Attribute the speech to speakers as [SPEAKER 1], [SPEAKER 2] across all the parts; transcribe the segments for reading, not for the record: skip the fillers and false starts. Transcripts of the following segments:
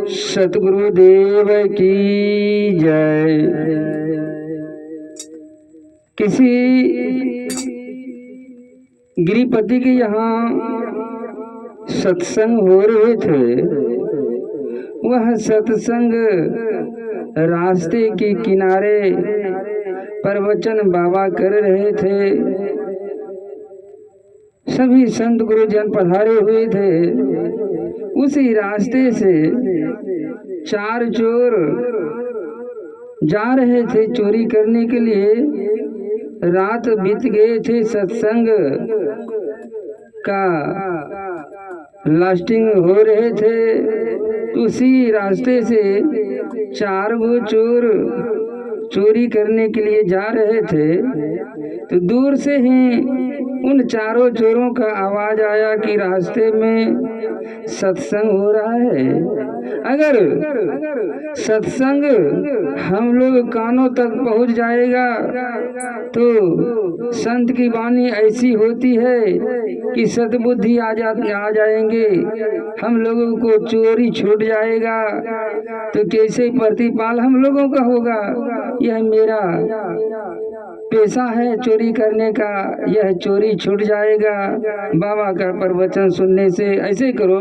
[SPEAKER 1] सतगुरुदेव की जय। किसी गिरिपति के यहाँ सत्संग हो रहे थे। वह सत्संग रास्ते के किनारे प्रवचन बाबा कर रहे थे। सभी संत गुरुजन पधारे हुए थे। उसी रास्ते से चार चोर जा रहे थे चोरी करने के लिए। रात बीत गए थे, सत्संग का लास्टिंग हो रहे थे। उसी रास्ते से चार वो चोर चोरी करने के लिए जा रहे थे। तो दूर से ही उन चारों चोरों का आवाज आया कि रास्ते में सत्संग हो रहा है। अगर सत्संग हम लोग कानों तक पहुंच जाएगा तो संत की वाणी ऐसी होती है कि सद्बुद्धि आ जाएंगे, हम लोगों को चोरी छूट जाएगा। तो कैसे प्रतिपाल हम लोगों का होगा। यह मेरा पेशा है चोरी करने का, यह चोरी छूट जाएगा बाबा का प्रवचन सुनने से। ऐसे करो,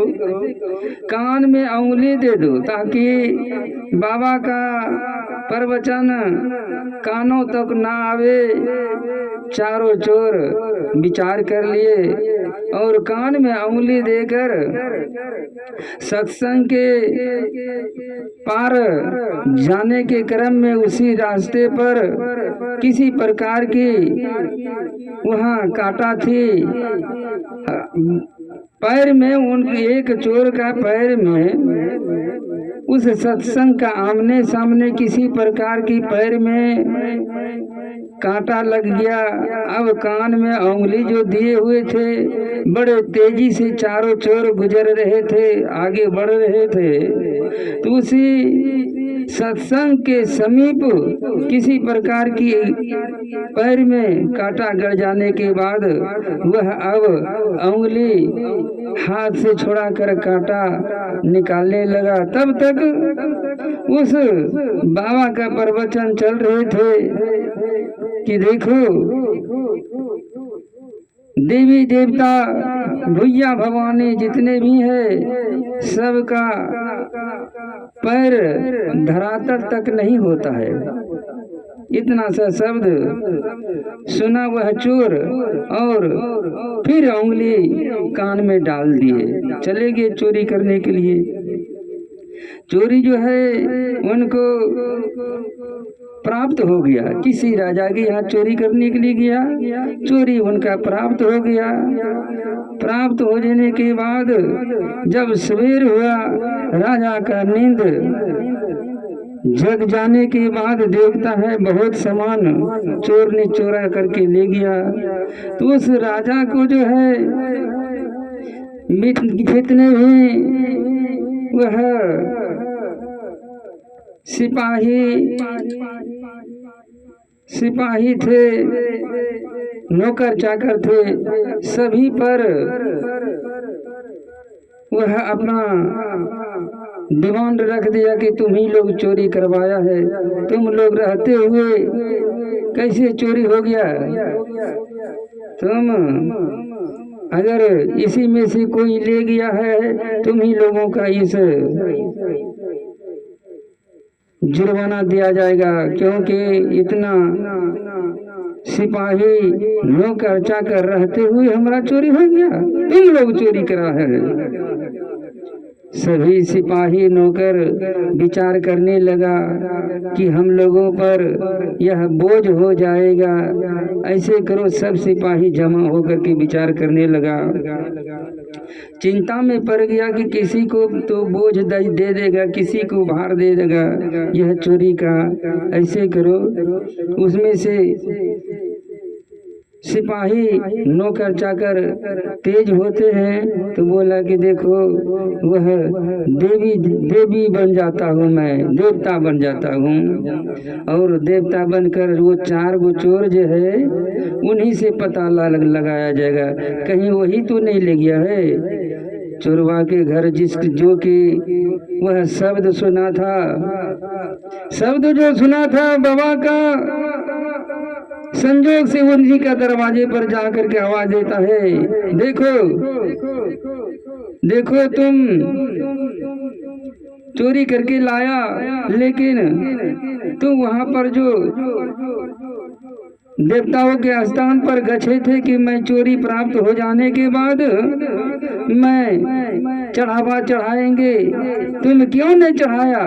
[SPEAKER 1] कान में उंगली दे दो ताकि बाबा का प्रवचन कानों तक ना आवे। चारों चोर विचार कर लिए और कान में उंगली देकर सत्संग के पार जाने के क्रम में उसी रास्ते पर किसी प्रकार की वहाँ कांटा थी पैर में। उनके एक चोर का पैर में उस सत्संग का आमने सामने किसी प्रकार की पैर में कांटा लग गया। अब कान में उंगली जो दिए हुए थे, बड़े तेजी से चारों चोर गुजर रहे थे, आगे बढ़ रहे थे। तो उसी सत्संग के समीप किसी प्रकार की पैर में कांटा गड़ जाने के बाद वह अब उंगली हाथ से छुड़ा कर कांटा निकालने लगा। तब तक उस बाबा का प्रवचन चल रहे थे कि देखो देवी देवता भैया भवानी जितने भी हैं सबका पैर धरातल तक नहीं होता है। इतना सा शब्द सुना वह चोर और फिर उंगली कान में डाल दिए, चले गए चोरी करने के लिए। चोरी जो है उनको प्राप्त हो गया। किसी राजा के यहाँ चोरी करने के लिए गया, चोरी उनका प्राप्त हो गया। प्राप्त हो जाने के बाद जब सवेर हुआ, राजा का नींद जग जाने के बाद देखता है बहुत सामान चोर ने चोरा करके ले गया। तो उस राजा को जो है जितने भी वह सिपाही थे, नौकर चाकर थे, सभी पर वह अपना डिमांड रख दिया कि तुम ही लोग चोरी करवाया है। तुम लोग रहते हुए कैसे चोरी हो गया। तुम अगर इसी में से कोई ले गया है, तुम ही लोगों का इस जुर्माना दिया जाएगा, क्योंकि इतना सिपाही नौकर चाकर रहते हुए हमारा चोरी हो गया, तुम लोग चोरी करा है। सभी सिपाही नौकर विचार करने लगा कि हम लोगों पर यह बोझ हो जाएगा। ऐसे करो, सब सिपाही जमा होकर के विचार करने लगा। चिंता में पड़ गया कि किसी को तो बोझ दे देगा, किसी को भार दे देगा यह चोरी का। ऐसे करो, उसमें से सिपाही नौकर चाकर तेज होते हैं तो बोला कि देखो वह देवी बन जाता हूँ, मैं देवता बन जाता हूँ। और देवता बनकर वो चार वो चोर जो है उन्हीं से पता लगाया जाएगा, कहीं वही तो नहीं ले गया है। चोरवा के घर जो कि वह शब्द सुना था, शब्द जो सुना था बाबा का, संजोग से उन्हीं का दरवाजे पर जाकर के आवाज देता है, देखो देखो तुम चोरी करके लाया, लेकिन तुम वहां पर जो देवताओं के स्थान पर गए थे कि मैं चोरी प्राप्त हो जाने के बाद मैं चढ़ावा चढ़ाएंगे, तुम क्यों नहीं चढ़ाया?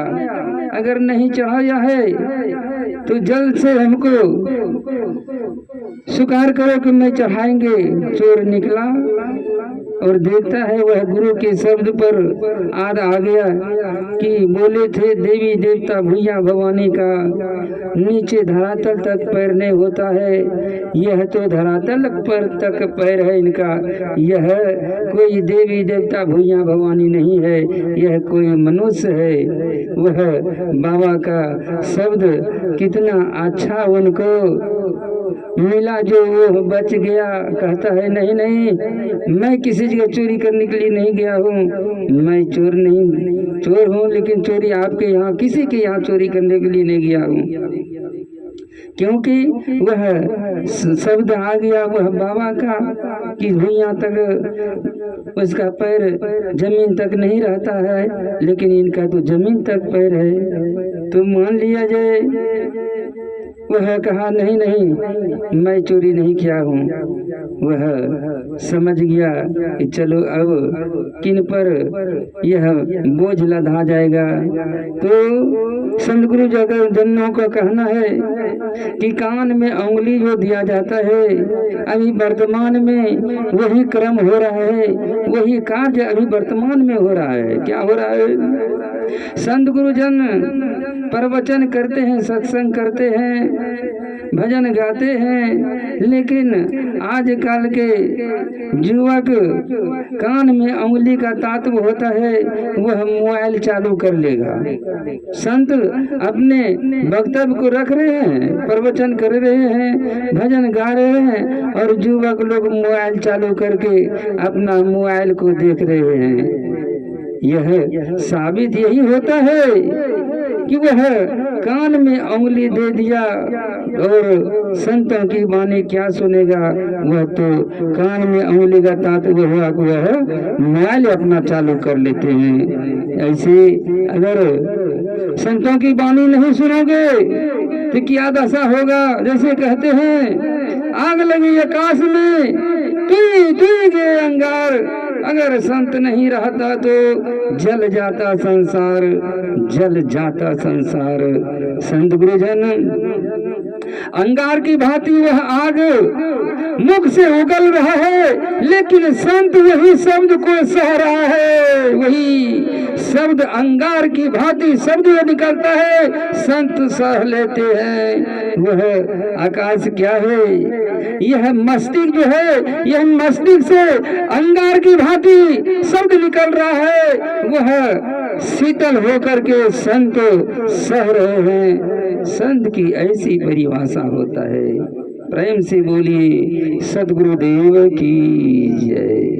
[SPEAKER 1] अगर नहीं चढ़ाया है तो जल्द से हमको स्वीकार करो कि मैं चढ़ाएंगे। चोर निकला और देखता है वह गुरु के शब्द पर आद आ गया कि बोले थे देवी देवता भैया भवानी का नीचे धरातल तक पैर नहीं होता है, यह तो धरातल पर तक पैर है इनका, यह कोई देवी देवता भैया भवानी नहीं है, यह कोई मनुष्य है। वह बाबा का शब्द कितना अच्छा उनको मिला जो वो बच गया। कहता है नहीं नहीं, मैं किसी जगह चोरी करने के लिए नहीं गया हूँ, मैं चोर नहीं, चोर हूँ लेकिन चोरी आपके यहाँ किसी के यहाँ चोरी करने के लिए नहीं गया हूँ, क्योंकि वह शब्द आ गया वह बाबा का कि भुइयां तक उसका पैर जमीन तक नहीं रहता है, लेकिन इनका तो जमीन तक पैर है, तो मान लिया जाए। वह कहा नहीं नहीं, मैं चोरी नहीं किया हूँ। वह समझ गया कि चलो अब किन पर यह बोझ लदा जाएगा। तो संत गुरु जनों का कहना है कि कान में उंगली जो दिया जाता है, अभी वर्तमान में वही क्रम हो रहा है, वही कार्य अभी वर्तमान में हो रहा है। क्या हो रहा है? संत गुरुजन प्रवचन करते हैं, सत्संग करते हैं, भजन गाते हैं, लेकिन आजकल के युवक कान में उंगली का तात्व होता है, वह मोबाइल चालू कर लेगा। संत अपने वक्तव्य को रख रहे हैं, प्रवचन कर रहे हैं, भजन गा रहे हैं, और युवक लोग मोबाइल चालू करके अपना मोबाइल को देख रहे हैं। यह साबित यही होता है कि वह कान में उंगली दे दिया और संतों की वाणी क्या सुनेगा। वह तो कान में उंगली का तात्व हुआ, वह मोबाइल अपना चालू कर लेते हैं। ऐसे अगर संतों की वाणी नहीं सुनोगे तो क्या दशा होगा? जैसे कहते हैं आग लगी आकाश में, तुई के अंगार, अगर संत नहीं रहता तो जल जाता संसार, जल जाता संसार। संत गुरुजन अंगार की भांति वह आग मुख से उगल रहा है, लेकिन संत वही शब्द को सह रहा है। वही शब्द अंगार की भांति शब्द जो निकलता है संत सह लेते हैं। वह आकाश क्या है? यह मस्तिष्क जो है, यह मस्तिष्क से अंगार की भांति शब्द निकल रहा है, वह शीतल होकर के संत सह रहे हैं। संत की ऐसी परिभाषा होता है। प्रेम से बोलिए सद्गुरुदेव की जय।